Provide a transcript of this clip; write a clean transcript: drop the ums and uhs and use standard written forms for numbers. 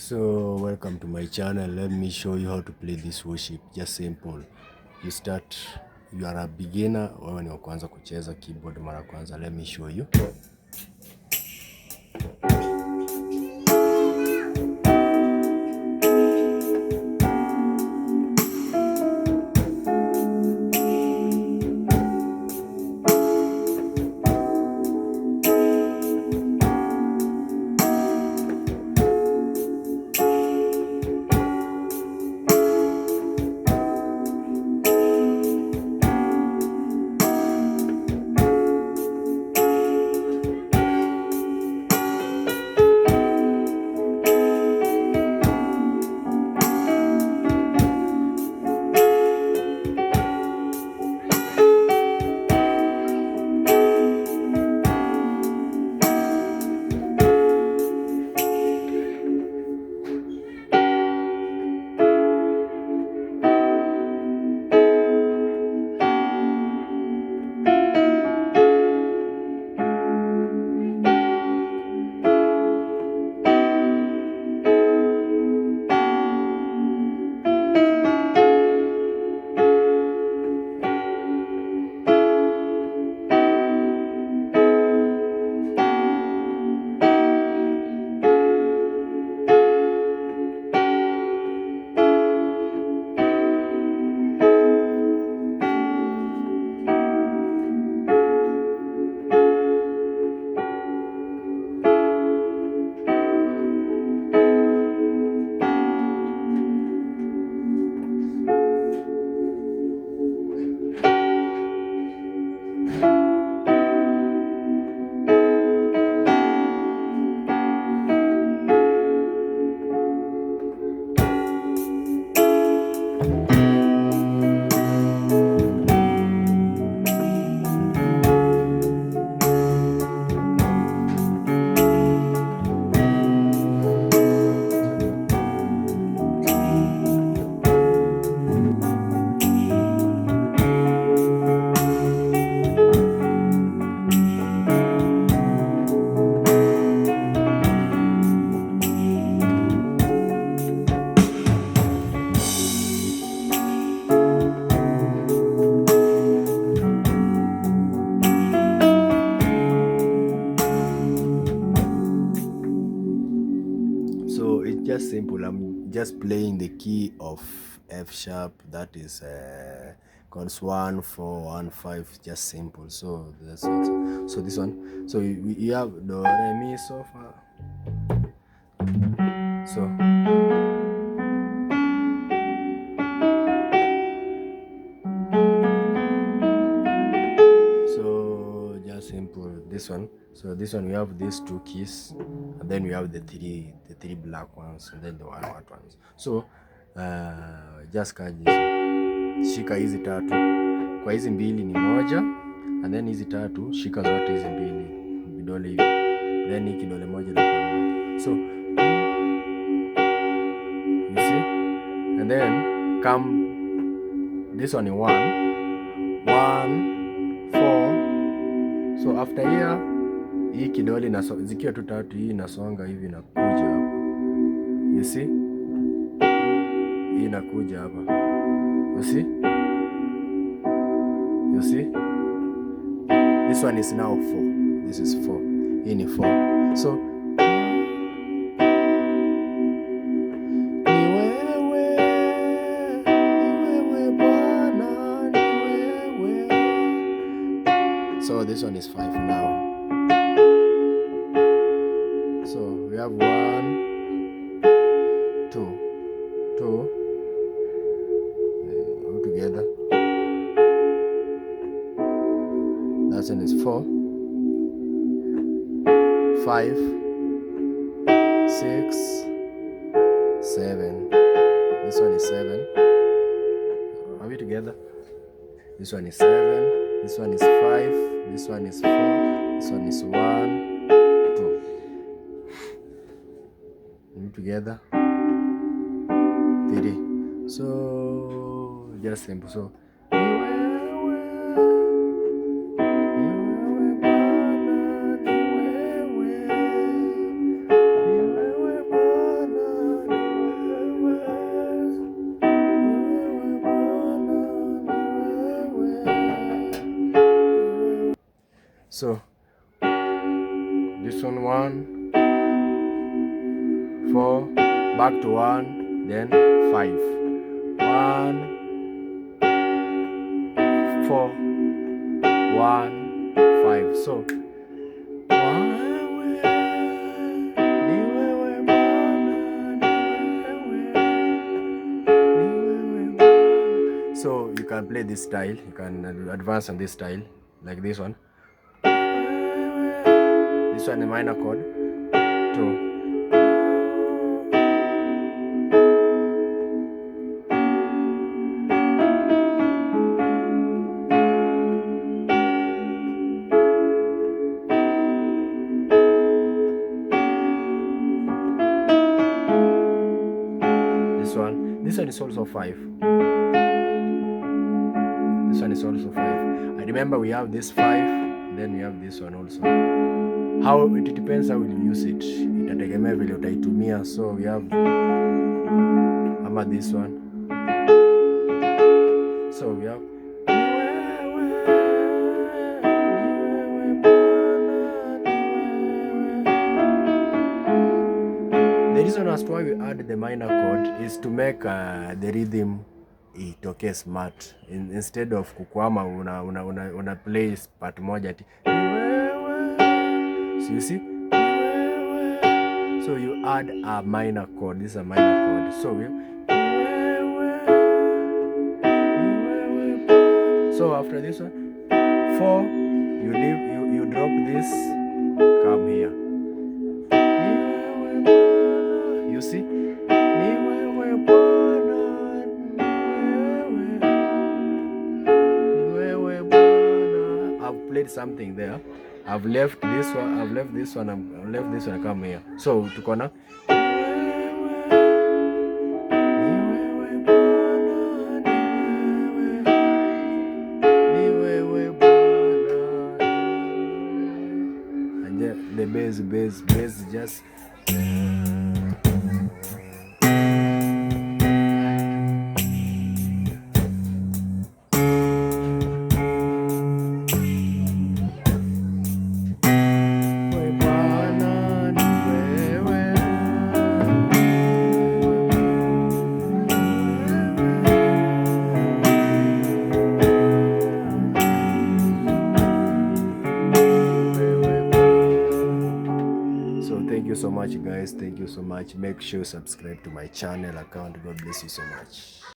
So welcome to my channel. Let me show you how to play this worship. Just simple. You are a beginner, wewe ni wa kwanza kucheza keyboard mara kwanza. Let me show you. So it's just simple. I'm just playing the key of F sharp. That is chords 1, 4, 1, 5. Just simple. So that's it. So this one. So you have do, re, mi, so, fa. So just simple. This one. So this one we have these two keys, and then we have the three black ones, and then the white ones. So just kaji, shika hizi tatu, kwa hizi mbili ni moja, and then hizi tatu shika zote hizi mbili vidole hivi, then hii kidole moja na kwa. So you see, and then come this one in 1 4. So after here hii kidole na zikiwa tu tatu, hii inasonga hivi na kuja hapa. You see? Hii inakuja hapa. You see? You see? This one is now 4. This is 4. Hii ni 4. So this one is 5 now. So we have 1, 2, all together. That one is 4, 5, 6, 7. This one is 7. Are we together? This one is 7. This one is 5. This one is 4. This one is 1. Together 3. So just simple. So So this one 1, 4, back to 1, then 5. 1, 4, 1, 5. So you can play this style, you can advance on this style like this one. This one a minor chord, 2. This one is also 5. This one is also 5. I remember we have this 5, then we have this one also. How it depends how you use it. Itategemea vile utaitumia. So we have this one. So we have the reason as to why we add the minor chord is to make the rhythm itoke smart instead of kukwama una play part moja ati. So you see, so you add a minor chord. This is a minor chord. So after this one 4, you drop this, come here. You see, I've played something there. I've left this one. I've left this one. Come here. So tuko na and the bass just. Thank you so much guys, thank you so much. Make sure you subscribe to my channel account. God bless you so much.